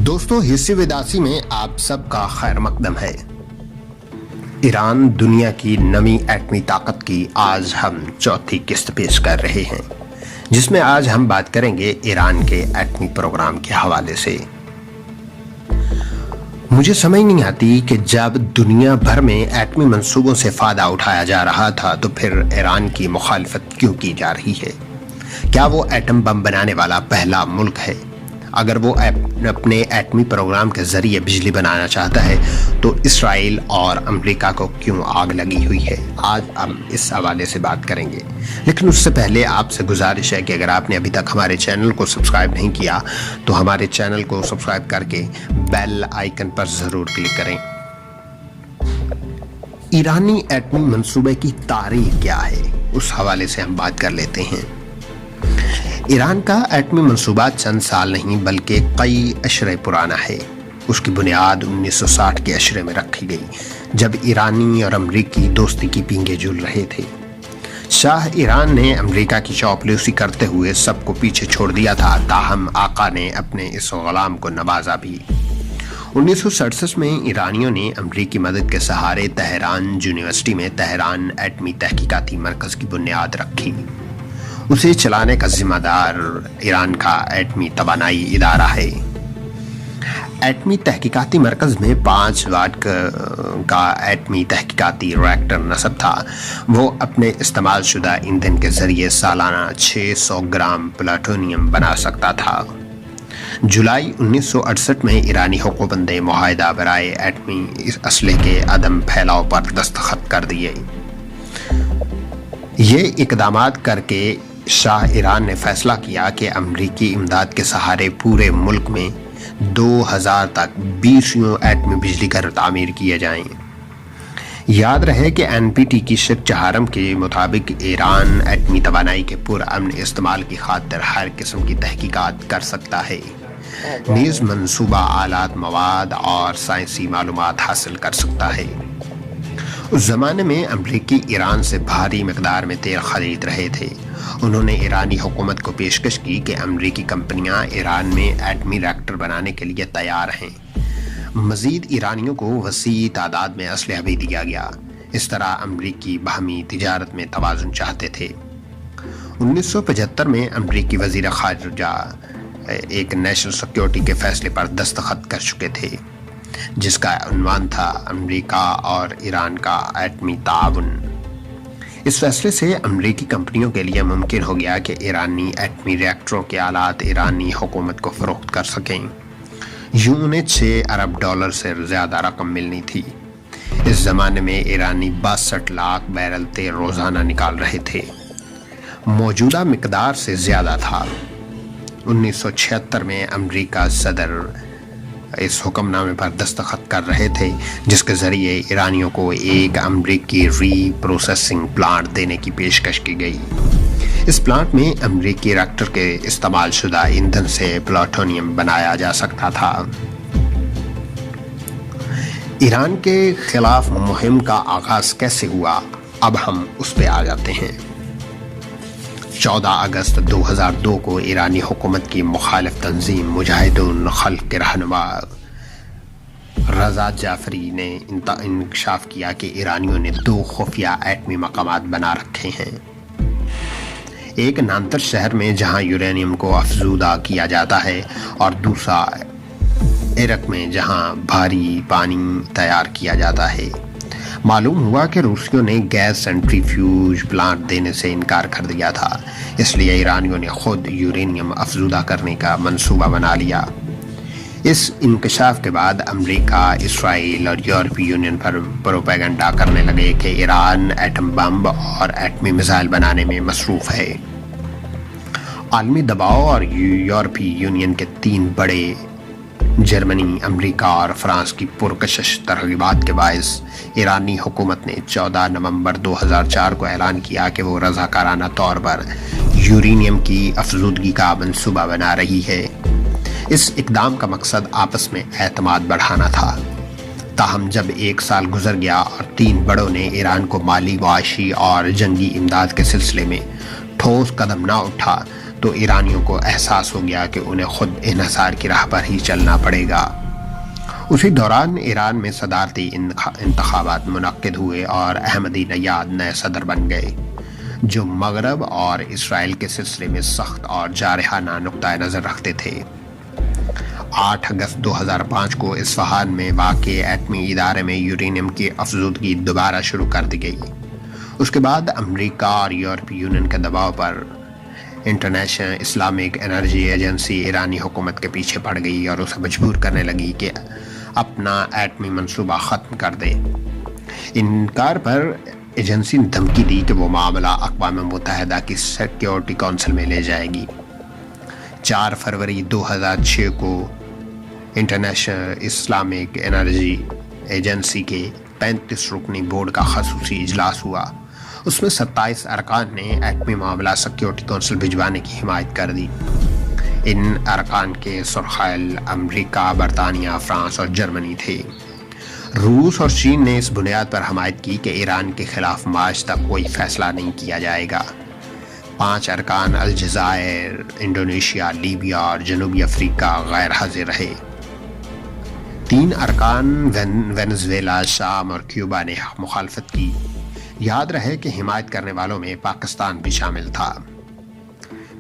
दोस्तों, हिस्से विदासी में आप सबका खैर मकदम है। ईरान दुनिया की नवी एटमी ताकत की आज हम चौथी किस्त पेश कर रहे हैं, जिसमें आज हम बात करेंगे ईरान के एटमी प्रोग्राम के हवाले से। मुझे समझ नहीं आती कि जब दुनिया भर में एटमी मंसूबों से फायदा उठाया जा रहा था तो फिर ईरान की मुखालफत क्यों की जा रही है। क्या वो एटम बम बनाने वाला पहला मुल्क है? अगर वो अपने एटमी प्रोग्राम के जरिए बिजली बनाना चाहता है तो इसराइल और अमेरिका को क्यों आग लगी हुई है? आज हम इस हवाले से बात करेंगे, लेकिन उससे पहले आपसे गुजारिश है कि अगर आपने अभी तक हमारे चैनल को सब्सक्राइब नहीं किया तो हमारे चैनल को सब्सक्राइब करके बेल आइकन पर ज़रूर क्लिक करें। ईरानी एटमी मंसूबे की तारीख क्या है, उस हवाले से हम बात कर लेते हैं। ईरान का एटमी मंसूबा चंद साल नहीं बल्कि कई अशरे पुराना है। उसकी बुनियाद 1960 के अशरे में रखी गई, जब ईरानी और अमरीकी दोस्ती की पींगे झूल रहे थे। शाह ईरान ने अमरीका की चौपलूसी करते हुए सबको पीछे छोड़ दिया था, ताहम आका ने अपने इस गुलाम को नवाजा भी। 1967 में ईरानियों ने अमरीकी मदद के सहारे तेहरान यूनिवर्सिटी में तेहरान एटमी तहकीकाती मरकज़ की बुनियाद रखी। उसे चलाने का जिम्मेदार ईरान का एटमी तवानाई इदारा है। एटमी तहकीकाती मरकज़ में 5 वाट का एटमी तहकीकाती रिएक्टर नस्ब था। वो अपने इस्तेमाल शुदा ईंधन के जरिए सालाना 600 ग्राम प्लूटोनियम बना सकता था। जुलाई 1968 में ईरानी हुकूमत ने मुआहदा बराए एटमी असले के अदम फैलाव पर दस्तखत कर दिए। ये इकदामात करके शाह ईरान ने फैसला किया कि अमरीकी इमदाद के सहारे पूरे मुल्क में 2000 तक 20 एटमी बिजली घर तामीर किए जाएं। याद रहे कि एनपीटी की शिक चहारम के मुताबिक ईरान एटमी तवानाई के पुरअमन इस्तेमाल की खातिर हर किस्म की तहकीकात कर सकता है। नीज़ मंसूबा आलात, मवाद और साइंसी मालूमात हासिल कर सकता है। उस ज़माने में अमरीकी ईरान से भारी मिकदार में तेल खरीद रहे थे। उन्होंने ईरानी हुकूमत को पेशकश की कि अमरीकी कंपनियां ईरान में एटमी रिएक्टर बनाने के लिए तैयार हैं। मज़ीद ईरानियों को वसी तादाद में असलहा भी दिया गया। इस तरह अमरीकी बाहमी तिजारत में तवाज़ुन चाहते थे। 1975 में अमरीकी वज़ीर ख़ारिजा एक नेशनल सिक्योरिटी के फैसले पर दस्तखत कर चुके थे, जिसका उन्वान था अमेरिका और ईरान का एटमी ताउन। इस फैसले से अमरीकी कंपनियों के लिए मुमकिन हो गया कि ईरानी एटमी रिएक्टरों के आलात ईरानी हुकूमत को फ़रोख्त कर सकें। यूं उन्हें 6 अरब डॉलर से ज़्यादा रकम मिलनी थी। इस ज़माने में ईरानी 62 लाख बैरल तेल रोज़ाना निकाल रहे थे। मौजूदा मिकदार से ज़्यादा था। 1976 में अमरीका सदर इस हुक्मनामे पर दस्तखत कर रहे थे, जिसके ज़रिए ईरानियों को एक अमरीकी रीप्रोसेसिंग प्लांट देने की पेशकश की गई। इस प्लांट में अमरीकी रिएक्टर के इस्तेमाल शुदा ईंधन से प्लूटोनियम बनाया जा सकता था। ईरान के खिलाफ मुहिम का आगाज़ कैसे हुआ, अब हम उस पर आ जाते हैं। 14 अगस्त 2002 को ईरानी हुकूमत की मुखालिफ तंजीम मुजाहिदुन खल्क के रहनुमा रज़ा जाफरी ने इंकशाफ किया कि ईरानियों ने 2 खुफिया एटमी मकामात बना रखे हैं। एक नांतर शहर में जहां यूरेनियम को अफजूदा किया जाता है, और दूसरा इराक में जहां भारी पानी तैयार किया जाता है। मालूम हुआ कि रूसियों ने गैस सेंट्रीफ्यूज प्लांट देने से इनकार कर दिया था, इसलिए ईरानियों ने खुद यूरेनियम अफजूदा करने का मंसूबा बना लिया। इस इंकशाफ के बाद अमेरिका, इसराइल और यूरोपीय यूनियन पर प्रोपेगेंडा करने लगे कि ईरान एटम बम और एटमी मिसाइल बनाने में मसरूफ़ है। आलमी दबाव और यूरोपीय यूनियन के 3 बड़े जर्मनी, अमेरिका और फ्रांस की पुरकशिश तरगीबात के बायस ईरानी हुकूमत ने 14 नवंबर 2004 को ऐलान किया कि वो रज़ाकाराना तौर पर यूरेनियम की अफजूदगी का मंसूबा बना रही है। इस इक़दाम का मकसद आपस में एतमाद बढ़ाना था। ताहम जब 1 साल गुजर गया और 3 बड़ों ने ईरान को माली, मुआशी और जंगी इमदाद के सिलसिले में ठोस कदम ना उठा تو ایرانیوں کو احساس ہو گیا کہ انہیں خود انحصار کی راہ پر ہی چلنا پڑے گا۔ اسی دوران ایران میں صدارتی انتخابات منعقد ہوئے اور احمدی نژاد نئے صدر بن گئے، جو مغرب اور اسرائیل کے سلسلے میں سخت اور جارحانہ نقطۂ نظر رکھتے تھے۔ 8 اگست 2005 کو اصفہان میں واقع ایٹمی ادارے میں یورینیم کی افزودگی دوبارہ شروع کر دی گئی۔ اس کے بعد امریکہ اور یورپی یونین کے دباؤ پر انٹرنیشنل اسلامک انرجی ایجنسی ایرانی حکومت کے پیچھے پڑ گئی اور اسے مجبور کرنے لگی کہ اپنا ایٹمی منصوبہ ختم کر دے۔ انکار پر ایجنسی نے دھمکی دی کہ وہ معاملہ اقوام متحدہ کی سیکیورٹی کونسل میں لے جائے گی۔ 4 فروری 2006 کو انٹرنیشنل اسلامک انرجی ایجنسی کے 35 رکنی بورڈ کا خصوصی اجلاس ہوا۔ اس میں 27 ارکان نے ایٹمی معاملہ سیکیورٹی کونسل بھجوانے کی حمایت کر دی۔ ان ارکان کے سرخیل امریکہ، برطانیہ، فرانس اور جرمنی تھے۔ روس اور چین نے اس بنیاد پر حمایت کی کہ ایران کے خلاف مارچ تک کوئی فیصلہ نہیں کیا جائے گا۔ 5 ارکان الجزائر، انڈونیشیا، لیبیا اور جنوبی افریقہ غیر حاضر رہے۔ 3 ارکان وینزویلا، شام اور کیوبا نے مخالفت کی۔ یاد رہے کہ حمایت کرنے والوں میں پاکستان بھی شامل تھا۔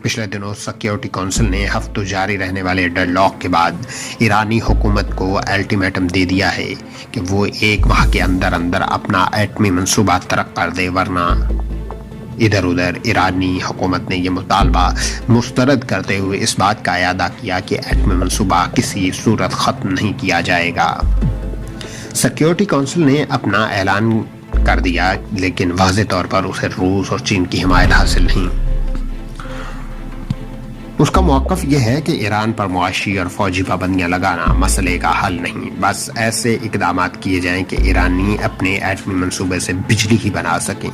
پچھلے دنوں سیکیورٹی کونسل نے ہفتوں جاری رہنے والے ڈیڈ لاک کے بعد ایرانی حکومت کو الٹیمیٹم دے دیا ہے کہ وہ 1 ماہ کے اندر اپنا ایٹمی منصوبہ ترک کر دے، ورنہ ادھر ادھر ایرانی حکومت نے یہ مطالبہ مسترد کرتے ہوئے اس بات کا اعادہ کیا کہ ایٹمی منصوبہ کسی صورت ختم نہیں کیا جائے گا۔ سیکیورٹی کونسل نے اپنا اعلان کر دیا، لیکن واضح طور پر اسے روس اور چین کی حمایت حاصل نہیں۔ اس کا موقف یہ ہے کہ ایران پر معاشی اور فوجی پابندیاں لگانا مسئلے کا حل نہیں، بس ایسے اقدامات کیے جائیں کہ ایرانی اپنے ایٹمی منصوبے سے بجلی ہی بنا سکیں،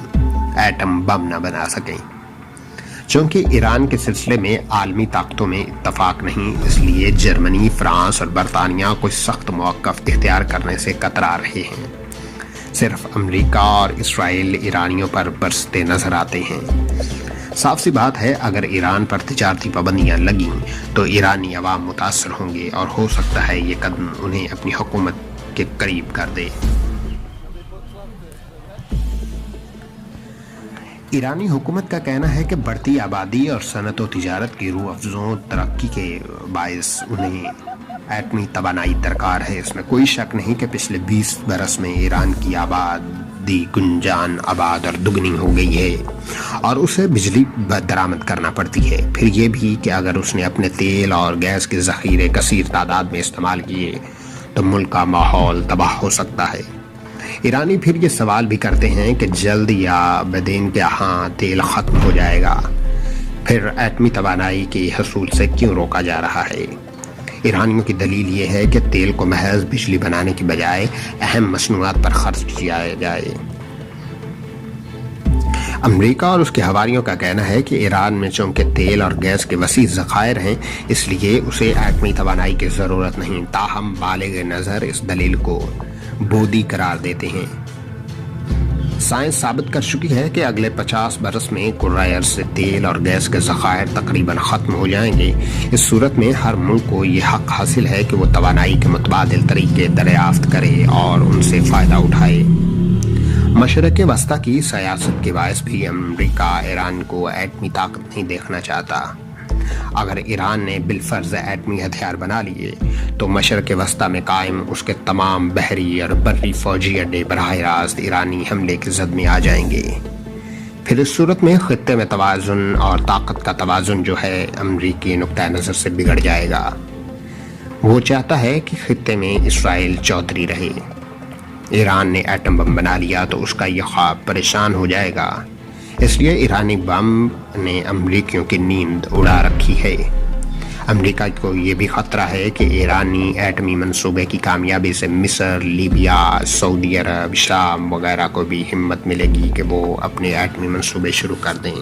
ایٹم بم نہ بنا سکیں۔ چونکہ ایران کے سلسلے میں عالمی طاقتوں میں اتفاق نہیں، اس لیے جرمنی، فرانس اور برطانیہ کوئی سخت موقف اختیار کرنے سے کترا رہے ہیں۔ صرف امریکہ اور اسرائیل ایرانیوں پر برستے نظر آتے ہیں۔ صاف سی بات ہے، اگر ایران پر تجارتی پابندیاں لگیں تو ایرانی عوام متاثر ہوں گے اور ہو سکتا ہے یہ قدم انہیں اپنی حکومت کے قریب کر دے۔ ایرانی حکومت کا کہنا ہے کہ بڑھتی آبادی اور صنعت و تجارت کی روح افزوں ترقی کے باعث انہیں ایٹمی توانائی درکار ہے۔ اس میں کوئی شک نہیں کہ پچھلے 20 برس میں ایران کی آبادی گنجان آباد اور دگنی ہو گئی ہے اور اسے بجلی درآمد کرنا پڑتی ہے۔ پھر یہ بھی کہ اگر اس نے اپنے تیل اور گیس کے ذخیرے کثیر تعداد میں استعمال کیے تو ملک کا ماحول تباہ ہو سکتا ہے۔ ایرانی پھر یہ سوال بھی کرتے ہیں کہ جلد یا بدین کے ہاں تیل ختم ہو جائے گا، پھر ایٹمی توانائی کے حصول سے کیوں روکا جا رہا ہے؟ ایرانیوں کی دلیل یہ ہے کہ تیل کو محض بجلی بنانے کی بجائے اہم مصنوعات پر خرچ کیا جائے۔ امریکہ اور اس کے حواریوں کا کہنا ہے کہ ایران میں چونکہ تیل اور گیس کے وسیع ذخائر ہیں، اس لیے اسے ایٹمی توانائی کی ضرورت نہیں، تاہم بالغ نظر اس دلیل کو بودی قرار دیتے ہیں۔ سائنس ثابت کر چکی ہے کہ اگلے 50 برس میں کرۂ ارض سے تیل اور گیس کے ذخائر تقریباً ختم ہو جائیں گے۔ اس صورت میں ہر ملک کو یہ حق حاصل ہے کہ وہ توانائی کے متبادل طریقے دریافت کرے اور ان سے فائدہ اٹھائے۔ مشرق وسطیٰ کی سیاست کے باعث بھی امریکہ ایران کو ایٹمی طاقت نہیں دیکھنا چاہتا۔ اگر ایران نے بالفرض ایٹمی ہتھیار بنا لیے تو مشرق وسطیٰ میں قائم اس کے تمام بحری اور بری فوجی اڈے براہ راست ایرانی حملے کی زد میں آ جائیں گے۔ پھر اس صورت میں خطے میں توازن اور طاقت کا توازن جو ہے امریکی نقطۂ نظر سے بگڑ جائے گا۔ وہ چاہتا ہے کہ خطے میں اسرائیل چودھری رہے۔ ایران نے ایٹم بم بنا لیا تو اس کا یہ خواب پریشان ہو جائے گا، اس لیے ایرانی بم نے امریکیوں کی نیند اڑا رکھی ہے۔ امریکہ کو یہ بھی خطرہ ہے کہ ایرانی ایٹمی منصوبے کی کامیابی سے مصر، لیبیا، سعودی عرب، شام وغیرہ کو بھی ہمت ملے گی کہ وہ اپنے ایٹمی منصوبے شروع کر دیں۔